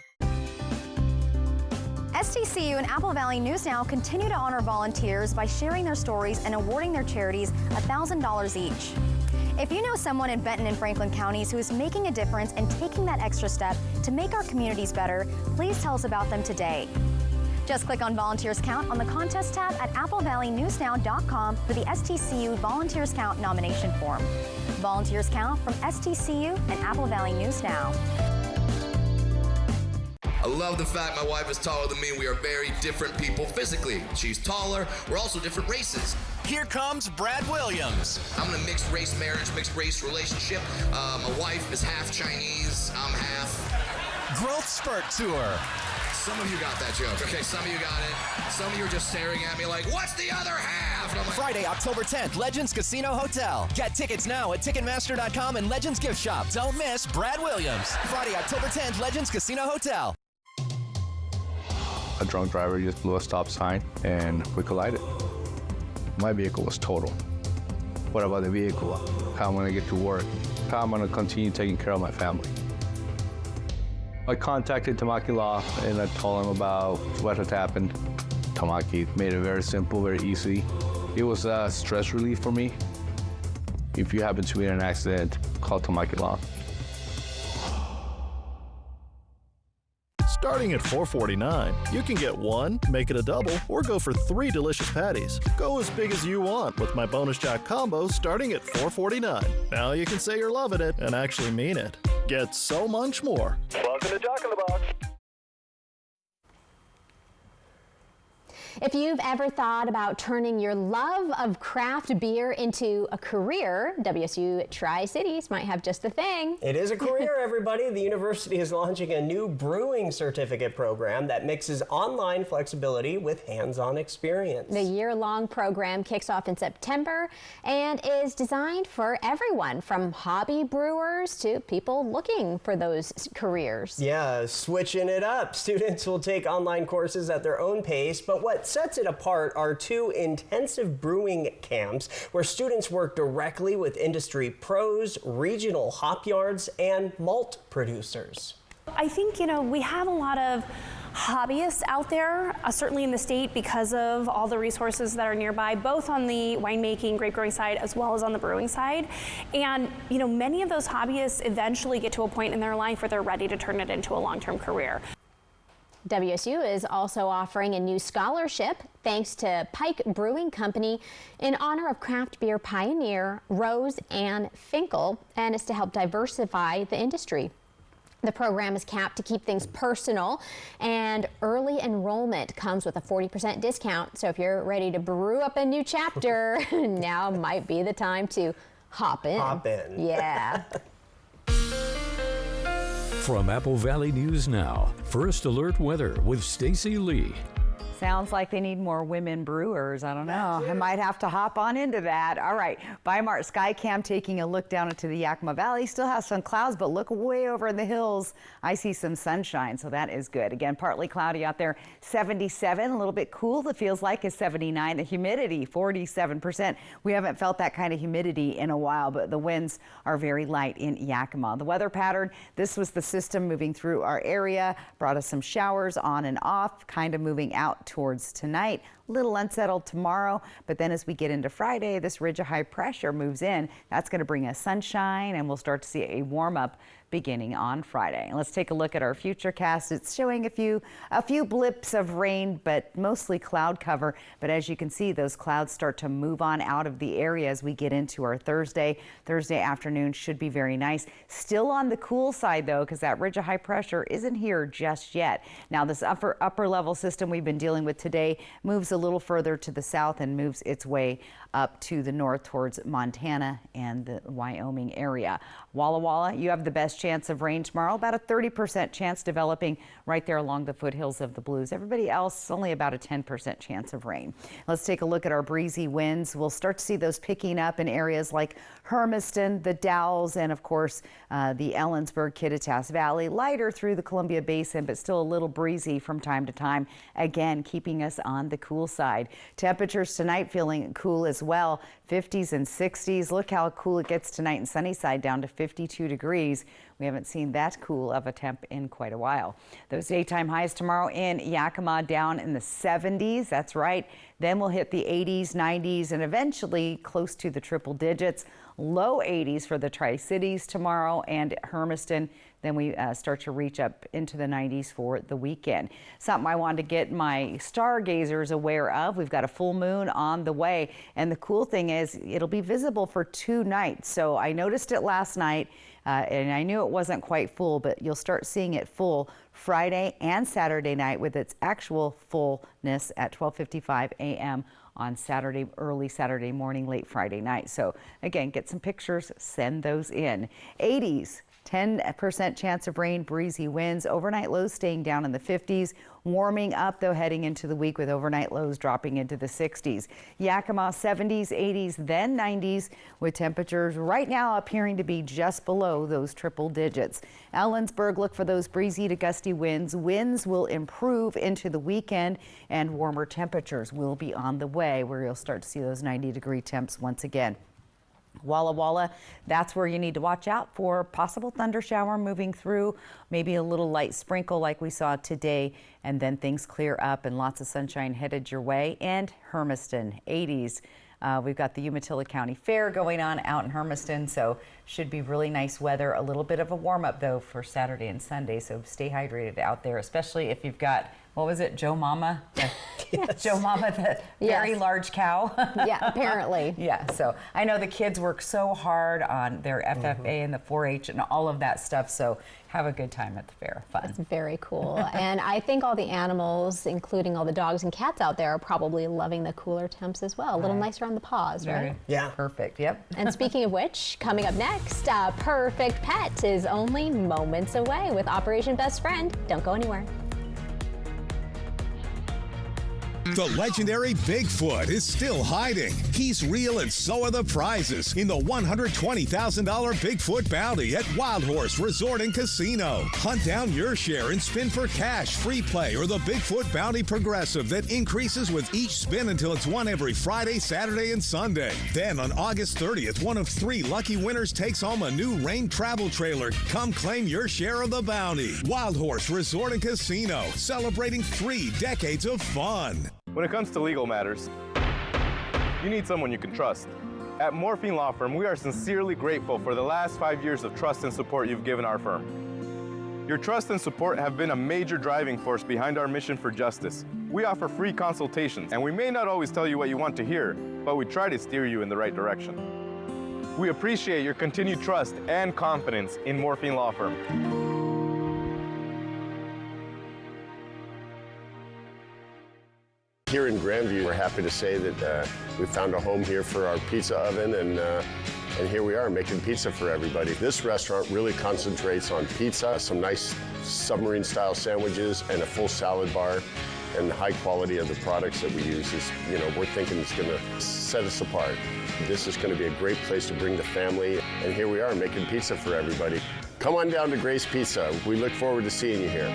STCU and Apple Valley News Now continue to honor volunteers by sharing their stories and awarding their charities $1,000 each. If you know someone in Benton and Franklin counties who is making a difference and taking that extra step to make our communities better, please tell us about them today. Just click on Volunteers Count on the contest tab at applevalleynewsnow.com for the STCU Volunteers Count nomination form. Volunteers Count from STCU and Apple Valley News Now. I love the fact my wife is taller than me. We are very different people physically. She's taller. We're also different races. Here comes Brad Williams. I'm in a mixed race marriage, mixed race relationship. My wife is half Chinese. I'm half. Growth Spurt Tour. Some of you got that joke. Okay, some of you got it. Some of you are just staring at me like, what's the other half? And I'm like, Friday, October 10th, Legends Casino Hotel. Get tickets now at Ticketmaster.com and Legends Gift Shop. Don't miss Brad Williams. Friday, October 10th, Legends Casino Hotel. A drunk driver just blew a stop sign and we collided. My vehicle was total. What about the vehicle? How am I going to get to work? How am I going to continue taking care of my family? I contacted Tamaki Law and I told them about what had happened. Tamaki made it very simple, very easy. It was a stress relief for me. If you happen to be in an accident, call Tamaki Law. Starting at $4.49, you can get one, make it a double, or go for 3 delicious patties. Go as big as you want with my Bonus Jack combo starting at $4.49. Now you can say you're loving it and actually mean it. Get so much more. Welcome to Jack in the Box. If you've ever thought about turning your love of craft beer into a career, WSU Tri-Cities might have just the thing. It is a career, everybody. The university is launching a new brewing certificate program that mixes online flexibility with hands-on experience. The year-long program kicks off in September and is designed for everyone, from hobby brewers to people looking for those careers. Yeah, switching it up. Students will take online courses at their own pace, but what sets it apart are 2 intensive brewing camps where students work directly with industry pros, regional hop yards, and malt producers. I think, we have a lot of hobbyists out there, certainly in the state, because of all the resources that are nearby, both on the winemaking, grape growing side, as well as on the brewing side. And many of those hobbyists eventually get to a point in their life where they're ready to turn it into a long-term career. WSU is also offering a new scholarship thanks to Pike Brewing Company in honor of craft beer pioneer Rose Ann Finkel, and it's to help diversify the industry. The program is capped to keep things personal, and early enrollment comes with a 40% discount. So if you're ready to brew up a new chapter, now might be the time to hop in. Hop in. Yeah. From Apple Valley News Now, First Alert Weather with Stacy Lee. Sounds like they need more women brewers. I don't know. I might have to hop on into that. All right. Weimar Skycam taking a look down into the Yakima Valley. Still has some clouds, but look way over in the hills. I see some sunshine, so that is good. Again, partly cloudy out there. 77, a little bit cool. It feels like is 79. The humidity, 47%. We haven't felt that kind of humidity in a while, but the winds are very light in Yakima. The weather pattern, this was the system moving through our area, brought us some showers on and off, kind of moving out towards tonight. A little unsettled tomorrow, but then as we get into Friday, this ridge of high pressure moves in. That's going to bring us sunshine, and we'll start to see a warm up beginning on Friday. And let's take a look at our futurecast. It's showing a few blips of rain, but mostly cloud cover. But as you can see, those clouds start to move on out of the area as we get into our Thursday. Thursday afternoon should be very nice. Still on the cool side though, because that ridge of high pressure isn't here just yet. Now this upper level system we've been dealing with today moves a little further to the south and moves its way up to the north towards Montana and the Wyoming area. Walla Walla, you have the best chance of rain tomorrow, about a 30% chance developing right there along the foothills of the Blues. Everybody else, only about a 10% chance of rain. Let's take a look at our breezy winds. We'll start to see those picking up in areas like Hermiston, the Dalles, and of course the Ellensburg, Kittitas Valley. Lighter through the Columbia Basin, but still a little breezy from time to time. Again, keeping us on the cool side. Temperatures tonight feeling cool as well. 50s and 60s. Look how cool it gets tonight in Sunnyside, down to 52 degrees. We haven't seen that cool of a temp in quite a while. Those daytime highs tomorrow in Yakima down in the 70s. That's right. Then we'll hit the 80s, 90s, and eventually close to the triple digits. Low 80s for the Tri-Cities tomorrow and Hermiston. Then we start to reach up into the 90s for the weekend. Something I wanted to get my stargazers aware of. We've got a full moon on the way. And the cool thing is it'll be visible for 2 nights. So I noticed it last night and I knew it wasn't quite full, but you'll start seeing it full Friday and Saturday night with its actual fullness at 12:55 a.m. on Saturday, early Saturday morning, late Friday night. So again, get some pictures, send those in. 80s. 10% chance of rain, breezy winds, overnight lows staying down in the 50s, warming up though heading into the week with overnight lows dropping into the 60s. Yakima 70s, 80s, then 90s with temperatures right now appearing to be just below those triple digits. Ellensburg, look for those breezy to gusty winds. Winds will improve into the weekend and warmer temperatures will be on the way where you'll start to see those 90-degree temps once again. Walla Walla, that's where you need to watch out for possible thunder shower moving through, maybe a little light sprinkle like we saw today, and then things clear up and lots of sunshine headed your way. And Hermiston, 80s. We've got the Umatilla County Fair going on out in Hermiston, so should be really nice weather. A little bit of a warm up though for Saturday and Sunday, so stay hydrated out there, especially if you've got, what was it, Joe Mama? Yes. Joe Mama, the very large cow. Yeah, apparently. Yeah, so I know the kids work so hard on their FFA and the 4-H and all of that stuff, so have a good time at the fair. Fun. That's very cool. And I think all the animals, including all the dogs and cats out there, are probably loving the cooler temps as well. A little nicer on the paws, right? Yeah. Perfect, yep. And speaking of which, coming up next, Perfect Pet is only moments away with Operation Best Friend. Don't go anywhere. The legendary Bigfoot is still hiding. He's real and so are the prizes in the $120,000 Bigfoot Bounty at Wild Horse Resort and Casino. Hunt down your share and spin for cash, free play, or the Bigfoot Bounty Progressive that increases with each spin until it's won every Friday, Saturday, and Sunday. Then on August 30th, one of 3 lucky winners takes home a new Rain travel trailer. Come claim your share of the bounty. Wild Horse Resort and Casino, celebrating 3 decades of fun. When it comes to legal matters, you need someone you can trust. At Morphine Law Firm, we are sincerely grateful for the last 5 years of trust and support you've given our firm. Your trust and support have been a major driving force behind our mission for justice. We offer free consultations, and we may not always tell you what you want to hear, but we try to steer you in the right direction. We appreciate your continued trust and confidence in Morphine Law Firm. Here in Grandview, we're happy to say that we found a home here for our pizza oven, and here we are making pizza for everybody. This restaurant really concentrates on pizza, some nice submarine-style sandwiches, and a full salad bar. And the high quality of the products that we use is, we're thinking it's going to set us apart. This is going to be a great place to bring the family, and here we are making pizza for everybody. Come on down to Grace Pizza. We look forward to seeing you here.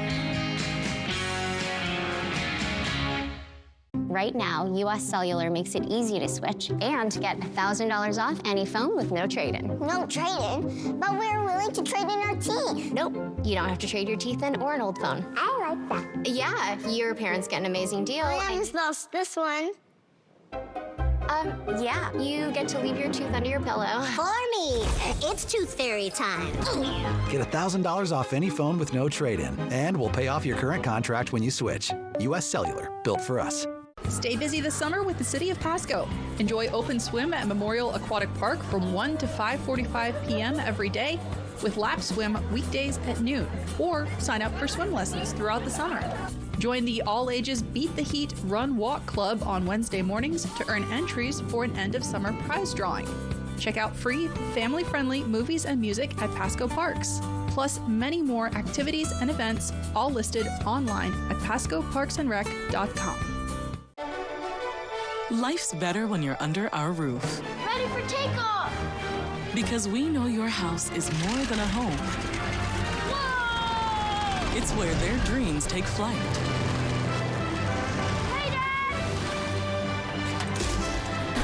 Right now, U.S. Cellular makes it easy to switch and get $1,000 off any phone with no trade-in. No trade-in? But we're willing to trade in our teeth. Nope, you don't have to trade your teeth in or an old phone. I like that. Yeah, if your parents get an amazing deal. I almost lost this one. Yeah, you get to leave your tooth under your pillow. For me, it's tooth fairy time. Get $1,000 off any phone with no trade-in, and we'll pay off your current contract when you switch. U.S. Cellular, built for us. Stay busy this summer with the City of Pasco. Enjoy open swim at Memorial Aquatic Park from 1 to 5:45 p.m. every day, with lap swim weekdays at noon, or sign up for swim lessons throughout the summer. Join the all-ages Beat the Heat Run Walk Club on Wednesday mornings to earn entries for an end-of-summer prize drawing. Check out free, family-friendly movies and music at Pasco Parks, plus many more activities and events, all listed online at pascoparksandrec.com. Life's better when you're under our roof. Ready for takeoff! Because we know your house is more than a home. Whoa! It's where their dreams take flight. Hey, Dad!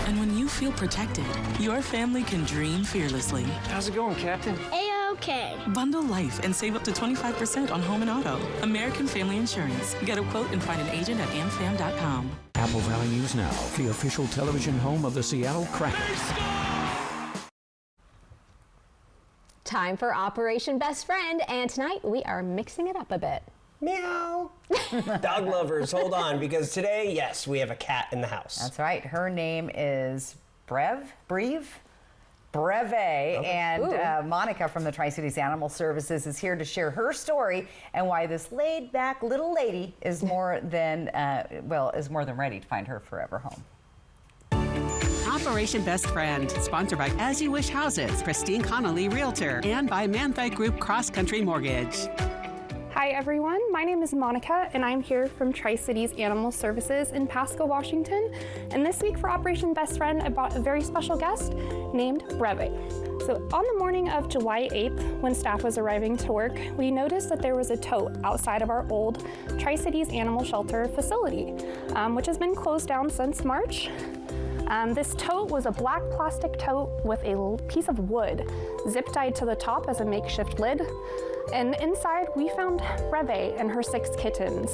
And when you feel protected, your family can dream fearlessly. How's it going, Captain? A-okay. Bundle life and save up to 25% on home and auto. American Family Insurance. Get a quote and find an agent at amfam.com. Apple Valley News Now, the official television home of the Seattle Kraken. Time for Operation Best Friend, and tonight we are mixing it up a bit. Meow. Dog lovers, hold on, because today, yes, we have a cat in the house. That's right. Her name is Breve, and Monica from the Tri-Cities Animal Services is here to share her story and why this laid-back little lady is more than ready to find her forever home. Operation Best Friend, sponsored by As You Wish Houses, Christine Connolly Realtor, and by Manthite Group Cross Country Mortgage. Hi everyone, my name is Monica and I'm here from Tri-Cities Animal Services in Pasco, Washington. And this week for Operation Best Friend, I brought a very special guest named Breve. So on the morning of July 8th, when staff was arriving to work, we noticed that there was a tote outside of our old Tri-Cities Animal Shelter facility, which has been closed down since March. This tote was a black plastic tote with a piece of wood zip tied to the top as a makeshift lid. And inside we found Breve and her 6 kittens.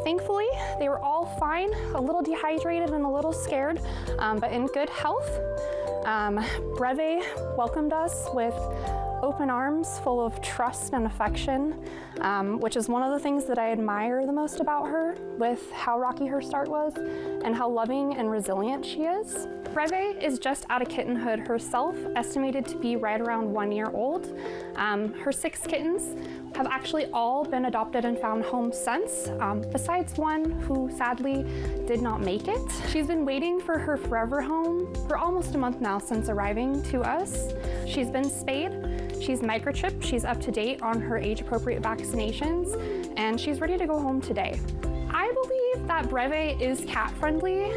Thankfully, they were all fine, a little dehydrated and a little scared, but in good health. Breve welcomed us with open arms full of trust and affection, which is one of the things that I admire the most about her, with how rocky her start was and how loving and resilient she is. Breve is just out of kittenhood herself, estimated to be right around 1 year old. Her 6 kittens have actually all been adopted and found homes since, besides one who sadly did not make it. She's been waiting for her forever home for almost a month now since arriving to us. She's been spayed, she's microchipped, she's up to date on her age-appropriate vaccinations, and she's ready to go home today. I believe that Breve is cat friendly.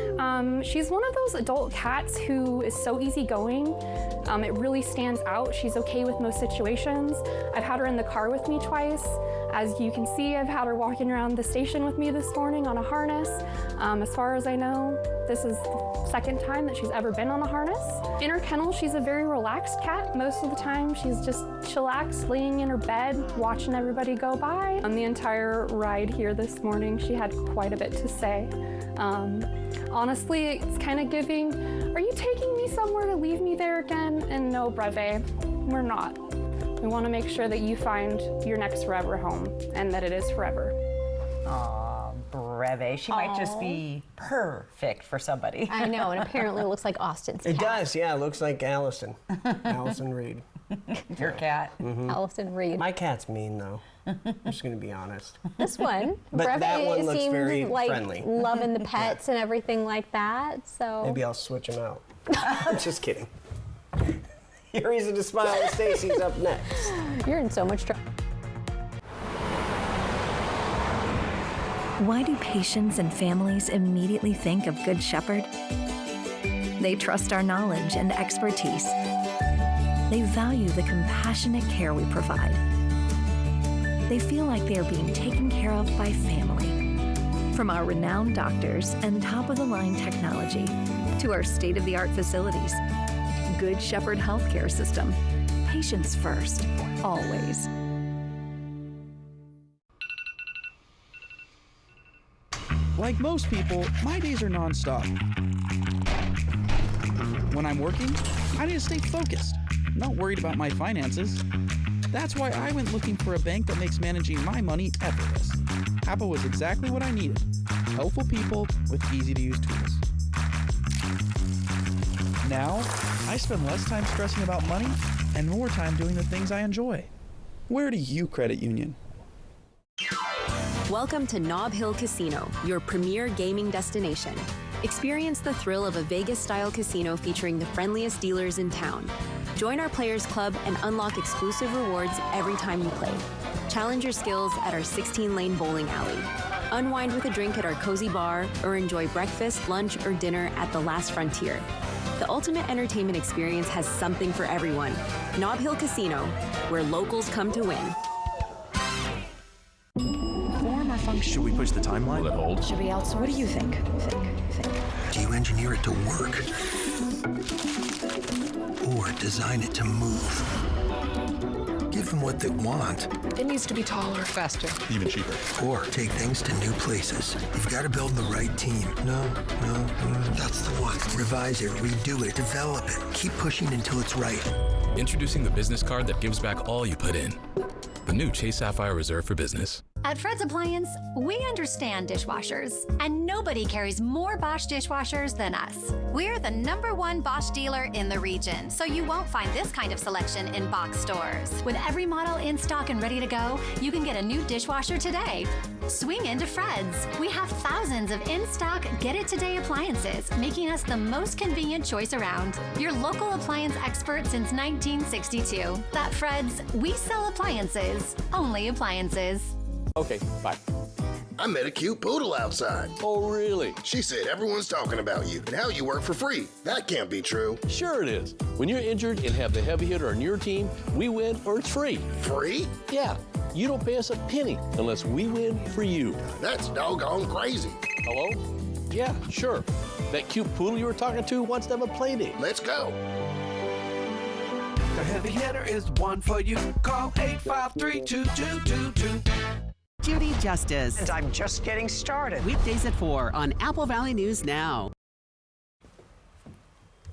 She's one of those adult cats who is so easygoing. It really stands out. She's okay with most situations. I've had her in the car with me twice. As you can see, I've had her walking around the station with me this morning on a harness. As far as I know, this is the second time that she's ever been on a harness. In her kennel, she's a very relaxed cat. Most of the time, she's just chillaxed, laying in her bed, watching everybody go by. On the entire ride here this morning, she had quite a bit to say. Honestly, it's kind of giving, are you taking me somewhere to leave me there again? And no, Breve, we're not. We want to make sure that you find your next forever home and that it is forever. Aw, Breve. She might just be perfect for somebody. I know, and apparently it looks like Austin's cat. It does, yeah. It looks like Allison. Allison Reed. Your cat. Allison Reed. My cat's mean, though. I'm just going to be honest. This one, But Breve that one looks seems very like friendly. loving the pets and everything like that. So Maybe I'll switch him out. Just kidding. Your reason to smile with Stacy's up next. You're in so much trouble. Why do patients and families immediately think of Good Shepherd? They trust our knowledge and expertise. They value the compassionate care we provide. They feel like they are being taken care of by family. From our renowned doctors and top-of-the-line technology to our state-of-the-art facilities, Good Shepherd Healthcare System. Patients first, always. Like most people, my days are nonstop. When I'm working, I need to stay focused. I'm not worried about my finances. That's why I went looking for a bank that makes managing my money effortless. Apple was exactly what I needed. Helpful people with easy-to-use tools. Now, I spend less time stressing about money and more time doing the things I enjoy. Where do you credit union? Welcome to Nob Hill Casino, your premier gaming destination. Experience the thrill of a Vegas-style casino featuring the friendliest dealers in town. Join our Players Club and unlock exclusive rewards every time you play. Challenge your skills at our 16-lane bowling alley. Unwind with a drink at our cozy bar or enjoy breakfast, lunch, or dinner at the Last Frontier. The ultimate entertainment experience has something for everyone. Nob Hill Casino, where locals come to win. Form or function? Should we push the timeline? Will it hold? Should we outsource? What do you think? Do you engineer it to work? Or design it to move? Give them what they want. It needs to be taller, faster, even cheaper. Or take things to new places. You've got to build the right team. No, that's the one. Revise it, redo it, develop it. Keep pushing until it's right. Introducing the business card that gives back all you put in. The new Chase Sapphire Reserve for Business. At Fred's Appliance, we understand dishwashers, and nobody carries more Bosch dishwashers than us. We're the #1 Bosch dealer in the region, so you won't find this kind of selection in box stores. With every model in stock and ready to go, you can get a new dishwasher today. Swing into Fred's. We have thousands of in-stock get-it-today appliances, making us the most convenient choice around. Your local appliance expert since 1962. At Fred's, we sell appliances. Only appliances. Okay, bye. I met a cute poodle outside. Oh, really? She said everyone's talking about you and how you work for free. That can't be true. Sure it is. When you're injured and have the heavy hitter on your team, we win or it's free. Free? Yeah. You don't pay us a penny unless we win for you. That's doggone crazy. Hello? Yeah, sure. That cute poodle you were talking to wants to have a play date. Let's go. The heavy hitter is the one for you. Call 853-2222. Judy Justice. And I'm just getting started. Weekdays at 4 on Apple Valley News Now.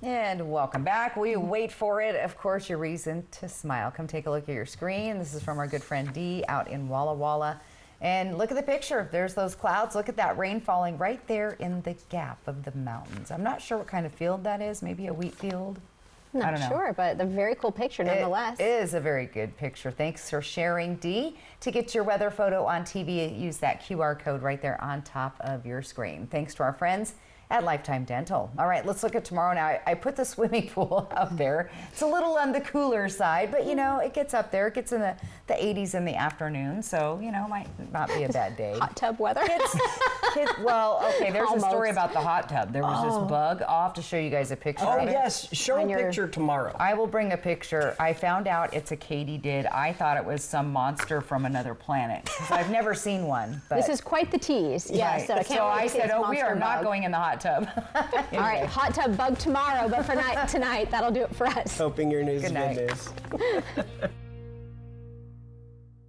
And welcome back. We wait for it. Of course, your reason to smile. Come take a look at your screen. This is from our good friend Dee out in Walla Walla. And look at the picture. There's those clouds. Look at that rain falling right there in the gap of the mountains. I'm not sure what kind of field that is. Maybe a wheat field. Not sure, but a very cool picture nonetheless. It is a very good picture. Thanks for sharing, Dee. To get your weather photo on TV, use that QR code right there on top of your screen. Thanks to our friends at Lifetime Dental. All right, let's look at tomorrow now. I put the swimming pool out there. It's a little on the cooler side, but you know, it gets up there. It gets in the 80s in the afternoon, so you know, might not be a bad day. Hot tub weather. Kids, well, okay, there's Almost. a story about the hot tub. There was this bug. I'll have to show you guys a picture Oh, of it. yes. Show a picture tomorrow. I will bring a picture. I found out it's a katydid. I thought it was some monster from another planet because I've never seen one. But This is quite the tease. Yes. Right. So I said, it's we are monster not bug. going in the hot tub. All right, hot tub bug tomorrow, but for tonight, that'll do it for us. Hoping your news Good is night. good news.